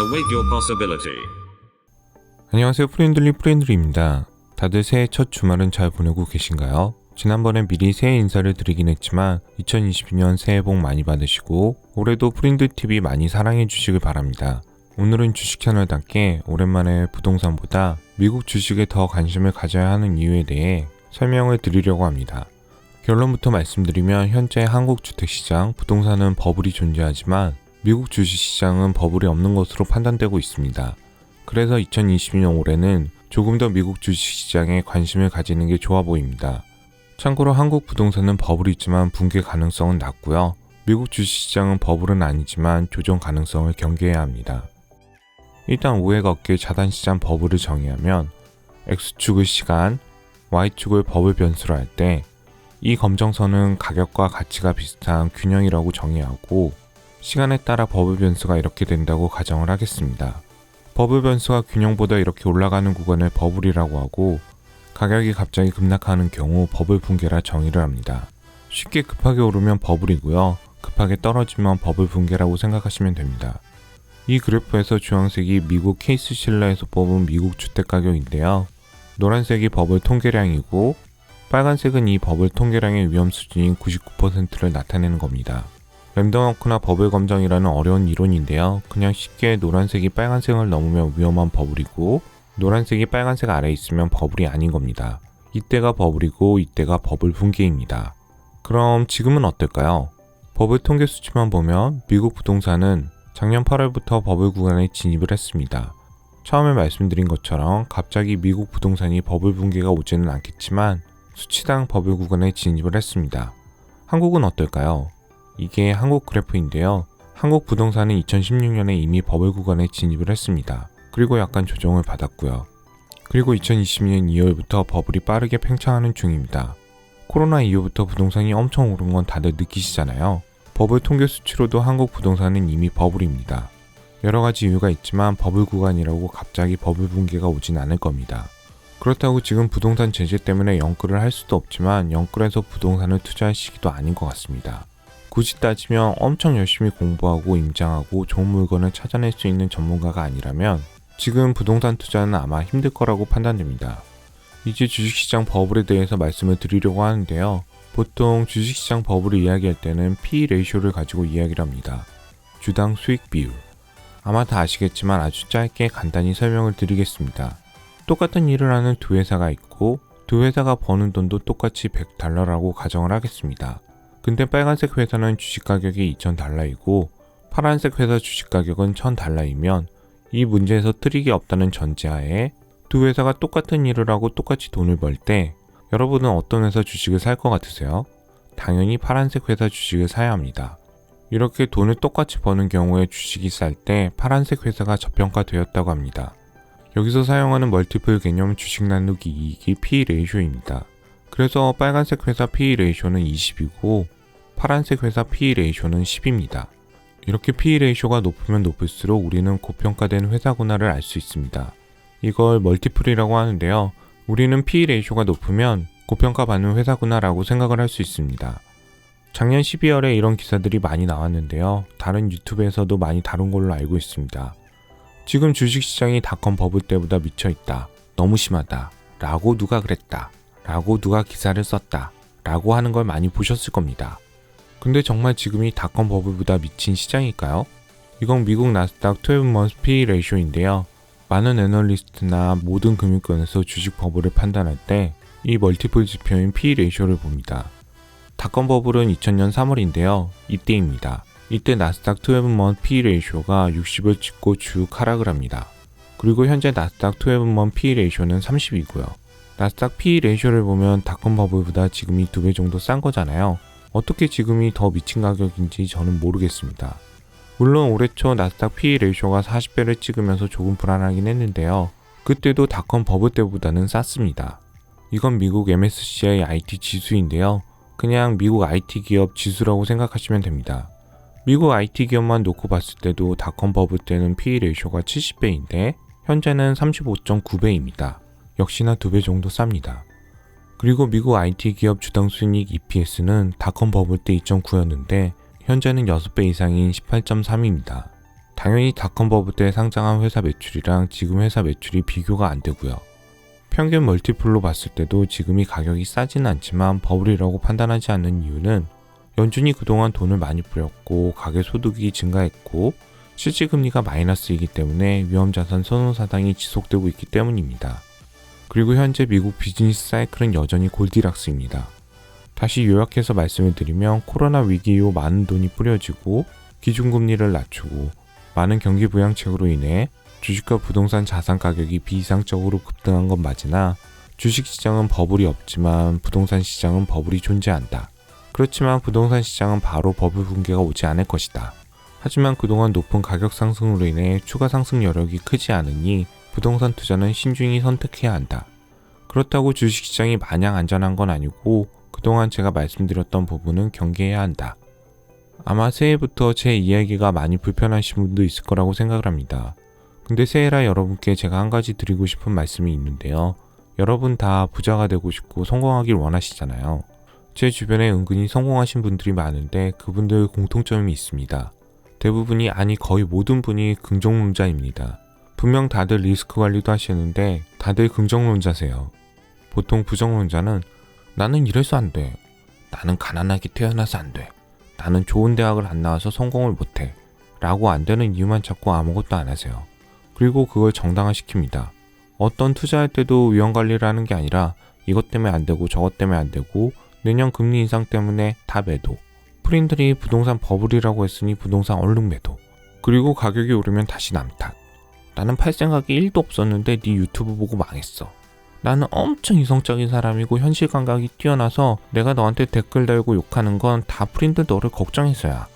Await your possibility. 안녕하세요. 프렌들리입니다. 다들 새해 첫 주말은 잘 보내고 계신가요? 지난번에 미리 새해 인사를 드리긴 했지만 2022년 새해 복 많이 받으시고 올해도 프린드TV 많이 사랑해 주시길 바랍니다. 오늘은 주식 채널답게 오랜만에 부동산보다 미국 주식에 더 관심을 가져야 하는 이유에 대해 설명을 드리려고 합니다. 결론부터 말씀드리면 현재 한국 주택시장 부동산은 버블이 존재하지만 미국 주식시장은 버블이 없는 것으로 판단되고 있습니다. 그래서 2022년 올해는 조금 더 미국 주식시장에 관심을 가지는 게 좋아 보입니다. 참고로 한국 부동산은 버블이 있지만 붕괴 가능성은 낮고요. 미국 주식시장은 버블은 아니지만 조정 가능성을 경계해야 합니다. 일단 오해가 없게 자산시장 버블을 정의하면 X축을 시간, Y축을 버블 변수로 할 때 이 검정선은 가격과 가치가 비슷한 균형이라고 정의하고 시간에 따라 버블 변수가 이렇게 된다고 가정을 하겠습니다. 버블 변수가 균형보다 이렇게 올라가는 구간을 버블이라고 하고 가격이 갑자기 급락하는 경우 버블 붕괴라 정의를 합니다. 쉽게 급하게 오르면 버블이고요. 급하게 떨어지면 버블 붕괴라고 생각하시면 됩니다. 이 그래프에서 주황색이 미국 케이스 실러에서 뽑은 미국 주택가격인데요. 노란색이 버블 통계량이고 빨간색은 이 버블 통계량의 위험 수준인 99%를 나타내는 겁니다. 랜덤워크나 버블 검정이라는 어려운 이론인데요. 그냥 쉽게 노란색이 빨간색을 넘으면 위험한 버블이고 노란색이 빨간색 아래에 있으면 버블이 아닌 겁니다. 이때가 버블이고 이때가 버블 붕괴입니다. 그럼 지금은 어떨까요? 버블 통계 수치만 보면 미국 부동산은 작년 8월부터 버블 구간에 진입을 했습니다. 처음에 말씀드린 것처럼 갑자기 미국 부동산이 버블 붕괴가 오지는 않겠지만 수치당 버블 구간에 진입을 했습니다. 한국은 어떨까요? 이게 한국 그래프인데요. 한국 부동산은 2016년에 이미 버블 구간에 진입을 했습니다. 그리고 약간 조정을 받았고요. 그리고 2022년 2월부터 버블이 빠르게 팽창하는 중입니다. 코로나 이후부터 부동산이 엄청 오른 건 다들 느끼시잖아요. 버블 통계 수치로도 한국 부동산은 이미 버블입니다. 여러 가지 이유가 있지만 버블 구간이라고 갑자기 버블 붕괴가 오진 않을 겁니다. 그렇다고 지금 부동산 제재 때문에 영끌을 할 수도 없지만 영끌해서 부동산을 투자할 시기도 아닌 것 같습니다. 굳이 따지면 엄청 열심히 공부하고 임장하고 좋은 물건을 찾아낼 수 있는 전문가가 아니라면 지금 부동산 투자는 아마 힘들 거라고 판단됩니다. 이제 주식시장 버블에 대해서 말씀을 드리려고 하는데요. 보통 주식시장 버블을 이야기할 때는 P 레이쇼를 가지고 이야기를 합니다. 주당 수익 비율. 아마 다 아시겠지만 아주 짧게 간단히 설명을 드리겠습니다. 똑같은 일을 하는 두 회사가 있고 두 회사가 버는 돈도 똑같이 $100라고 가정을 하겠습니다. 근데 빨간색 회사는 주식 가격이 $2,000이고 파란색 회사 주식 가격은 $1,000이면 이 문제에서 트릭이 없다는 전제하에 두 회사가 똑같은 일을 하고 똑같이 돈을 벌 때 여러분은 어떤 회사 주식을 살 것 같으세요? 당연히 파란색 회사 주식을 사야 합니다. 이렇게 돈을 똑같이 버는 경우에 주식이 쌀 때 파란색 회사가 저평가되었다고 합니다. 여기서 사용하는 멀티플 개념 주식 나누기 이익이 P 레이쇼입니다. 그래서 빨간색 회사 P 레이쇼는 20이고 파란색 회사 P 레이쇼는 10입니다. 이렇게 P 레이쇼가 높으면 높을수록 우리는 고평가된 회사구나를 알 수 있습니다. 이걸 멀티플이라고 하는데요. 우리는 P 레이쇼가 높으면 고평가받는 회사구나라고 생각을 할 수 있습니다. 작년 12월에 이런 기사들이 많이 나왔는데요. 다른 유튜브에서도 많이 다룬 걸로 알고 있습니다. 지금 주식시장이 닷컴 버블 때보다 미쳐있다. 너무 심하다. 라고 누가 그랬다. 라고 누가 기사를 썼다. 라고 하는 걸 많이 보셨을 겁니다. 근데 정말 지금이 닷컴 버블보다 미친 시장일까요? 이건 미국 나스닥 12month P 레이쇼인데요. 많은 애널리스트나 모든 금융권에서 주식 버블을 판단할 때 이 멀티플 지표인 P 레이쇼를 봅니다. 닷컴 버블은 2000년 3월인데요. 이때입니다. 이때 나스닥 12month P 레이쇼가 60을 찍고 쭉 하락을 합니다. 그리고 현재 나스닥 12month P 레이쇼는 30이고요. 나스닥 P 레이쇼를 보면 닷컴 버블보다 지금이 2배 정도 싼 거잖아요. 어떻게 지금이 더 미친 가격인지 저는 모르겠습니다. 물론 올해 초 나스닥 P 레이쇼가 40배를 찍으면서 조금 불안하긴 했는데요. 그때도 닷컴 버블 때보다는 쌌습니다. 이건 미국 MSCI IT 지수인데요. 그냥 미국 IT 기업 지수라고 생각하시면 됩니다. 미국 IT 기업만 놓고 봤을 때도 닷컴 버블 때는 P 레이쇼가 70배인데 현재는 35.9배입니다. 역시나 2배 정도 쌉니다. 그리고 미국 IT 기업 주당 순이익 EPS는 닷컴 버블 때 2.9였는데 현재는 6배 이상인 18.3입니다. 당연히 닷컴버블 때 상장한 회사 매출이랑 지금 회사 매출이 비교가 안 되고요. 평균 멀티플로 봤을 때도 지금이 가격이 싸지는 않지만 버블이라고 판단하지 않는 이유는 연준이 그동안 돈을 많이 뿌렸고 가계 소득이 증가했고 실질금리가 마이너스이기 때문에 위험자산 선호사당이 지속되고 있기 때문입니다. 그리고 현재 미국 비즈니스 사이클은 여전히 골디락스입니다. 다시 요약해서 말씀을 드리면 코로나 위기 이후 많은 돈이 뿌려지고 기준금리를 낮추고 많은 경기 부양책으로 인해 주식과 부동산 자산 가격이 비이상적으로 급등한 건 맞으나 주식시장은 버블이 없지만 부동산 시장은 버블이 존재한다. 그렇지만 부동산 시장은 바로 버블 붕괴가 오지 않을 것이다. 하지만 그동안 높은 가격 상승으로 인해 추가 상승 여력이 크지 않으니 부동산 투자는 신중히 선택해야 한다. 그렇다고 주식시장이 마냥 안전한 건 아니고 그동안 제가 말씀드렸던 부분은 경계해야 한다. 아마 새해부터 제 이야기가 많이 불편하신 분도 있을 거라고 생각을 합니다. 근데 새해라 여러분께 제가 한 가지 드리고 싶은 말씀이 있는데요. 여러분 다 부자가 되고 싶고 성공하길 원하시잖아요. 제 주변에 은근히 성공하신 분들이 많은데 그분들 공통점이 있습니다. 대부분이 아니 거의 모든 분이 긍정론자입니다. 분명 다들 리스크 관리도 하시는데 다들 긍정론자세요. 보통 부정론자는 나는 이래서 안 돼. 나는 가난하게 태어나서 안 돼. 나는 좋은 대학을 안 나와서 성공을 못해. 라고 안 되는 이유만 찾고 아무것도 안 하세요. 그리고 그걸 정당화시킵니다. 어떤 투자할 때도 위험관리를 하는 게 아니라 이것 때문에 안 되고 저것 때문에 안 되고 내년 금리 인상 때문에 다 매도. 프린들이 부동산 버블이라고 했으니 부동산 얼른 매도. 그리고 가격이 오르면 다시 남 탓. 나는 팔 생각이 1도 없었는데 네 유튜브 보고 망했어. 나는 엄청 이성적인 사람이고 현실 감각이 뛰어나서 내가 너한테 댓글 달고 욕하는 건 다 프린들 너를 걱정해서야.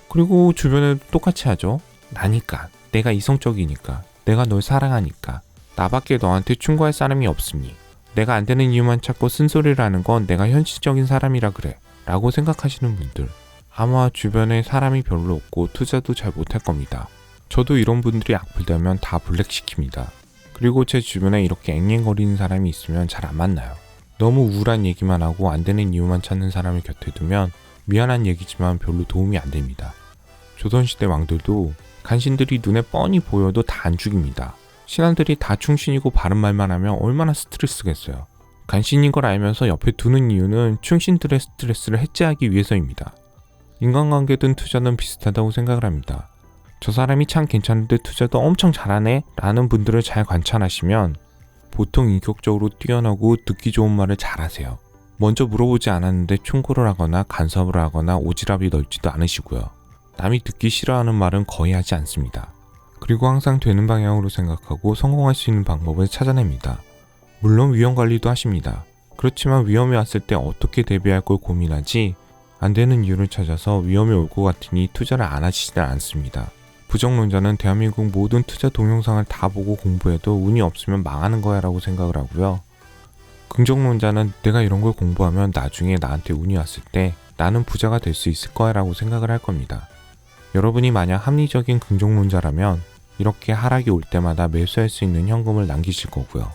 그리고 주변에도 똑같이 하죠. 나니까. 내가 이성적이니까. 내가 널 사랑하니까. 나밖에 너한테 충고할 사람이 없으니. 내가 안 되는 이유만 찾고 쓴소리를 하는 건 내가 현실적인 사람이라 그래. 라고 생각하시는 분들. 아마 주변에 사람이 별로 없고 투자도 잘 못할 겁니다. 저도 이런 분들이 악플다면 다 블랙시킵니다. 그리고 제 주변에 이렇게 앵앵거리는 사람이 있으면 잘 안 만나요. 너무 우울한 얘기만 하고 안 되는 이유만 찾는 사람을 곁에 두면 미안한 얘기지만 별로 도움이 안 됩니다. 조선시대 왕들도 간신들이 눈에 뻔히 보여도 다 안 죽입니다. 신하들이 다 충신이고 바른 말만 하면 얼마나 스트레스겠어요. 간신인 걸 알면서 옆에 두는 이유는 충신들의 스트레스를 해제하기 위해서입니다. 인간관계든 투자든 비슷하다고 생각을 합니다. 저 사람이 참 괜찮은데 투자도 엄청 잘하네 라는 분들을 잘 관찰하시면 보통 인격적으로 뛰어나고 듣기 좋은 말을 잘하세요. 먼저 물어보지 않았는데 충고를 하거나 간섭을 하거나 오지랖이 넓지도 않으시고요. 남이 듣기 싫어하는 말은 거의 하지 않습니다. 그리고 항상 되는 방향으로 생각하고 성공할 수 있는 방법을 찾아냅니다. 물론 위험관리도 하십니다. 그렇지만 위험이 왔을 때 어떻게 대비할 걸 고민하지 안 되는 이유를 찾아서 위험이 올 것 같으니 투자를 안 하시지 않습니다. 부정론자는 대한민국 모든 투자 동영상을 다 보고 공부해도 운이 없으면 망하는 거야 라고 생각을 하고요. 긍정론자는 내가 이런 걸 공부하면 나중에 나한테 운이 왔을 때 나는 부자가 될 수 있을 거야 라고 생각을 할 겁니다. 여러분이 만약 합리적인 긍정론자라면 이렇게 하락이 올 때마다 매수할 수 있는 현금을 남기실 거고요.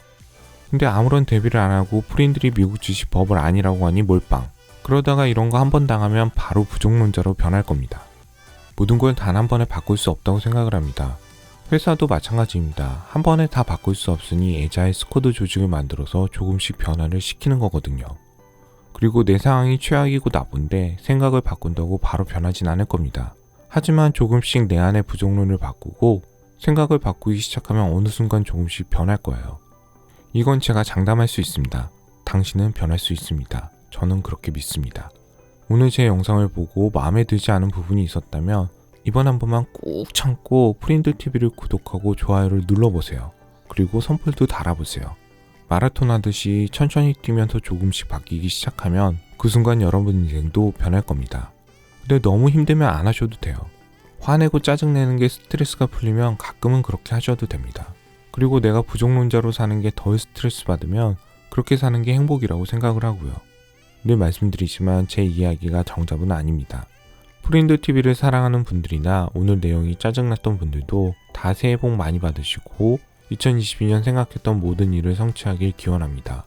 근데 아무런 대비를 안 하고 프린들이 미국 주식 버블 아니라고 하니 몰빵. 그러다가 이런 거 한 번 당하면 바로 부정론자로 변할 겁니다. 모든 걸 단 한 번에 바꿀 수 없다고 생각을 합니다. 회사도 마찬가지입니다. 한 번에 다 바꿀 수 없으니 애자일 스쿼드 조직을 만들어서 조금씩 변화를 시키는 거거든요. 그리고 내 상황이 최악이고 나쁜데 생각을 바꾼다고 바로 변하진 않을 겁니다. 하지만 조금씩 내 안의 부정론을 바꾸고 생각을 바꾸기 시작하면 어느 순간 조금씩 변할 거예요. 이건 제가 장담할 수 있습니다. 당신은 변할 수 있습니다. 저는 그렇게 믿습니다. 오늘 제 영상을 보고 마음에 들지 않은 부분이 있었다면 이번 한 번만 꾹 참고 프린들TV를 구독하고 좋아요를 눌러보세요. 그리고 선풀도 달아보세요. 마라톤 하듯이 천천히 뛰면서 조금씩 바뀌기 시작하면 그 순간 여러분 인생도 변할 겁니다. 근데 너무 힘들면 안 하셔도 돼요. 화내고 짜증내는 게 스트레스가 풀리면 가끔은 그렇게 하셔도 됩니다. 그리고 내가 부정론자로 사는 게 덜 스트레스 받으면 그렇게 사는 게 행복이라고 생각을 하고요. 늘 말씀드리지만 제 이야기가 정답은 아닙니다. 프린들TV를 사랑하는 분들이나 오늘 내용이 짜증났던 분들도 다 새해 복 많이 받으시고 2022년 생각했던 모든 일을 성취하길 기원합니다.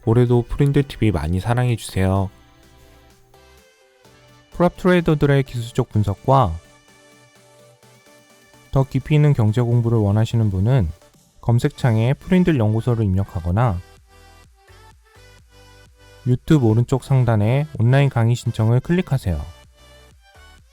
올해도 프린들TV 많이 사랑해주세요. 프랍 트레이더들의 기술적 분석과 더 깊이 있는 경제 공부를 원하시는 분은 검색창에 프린들 연구소를 입력하거나 유튜브 오른쪽 상단에 온라인 강의 신청을 클릭하세요.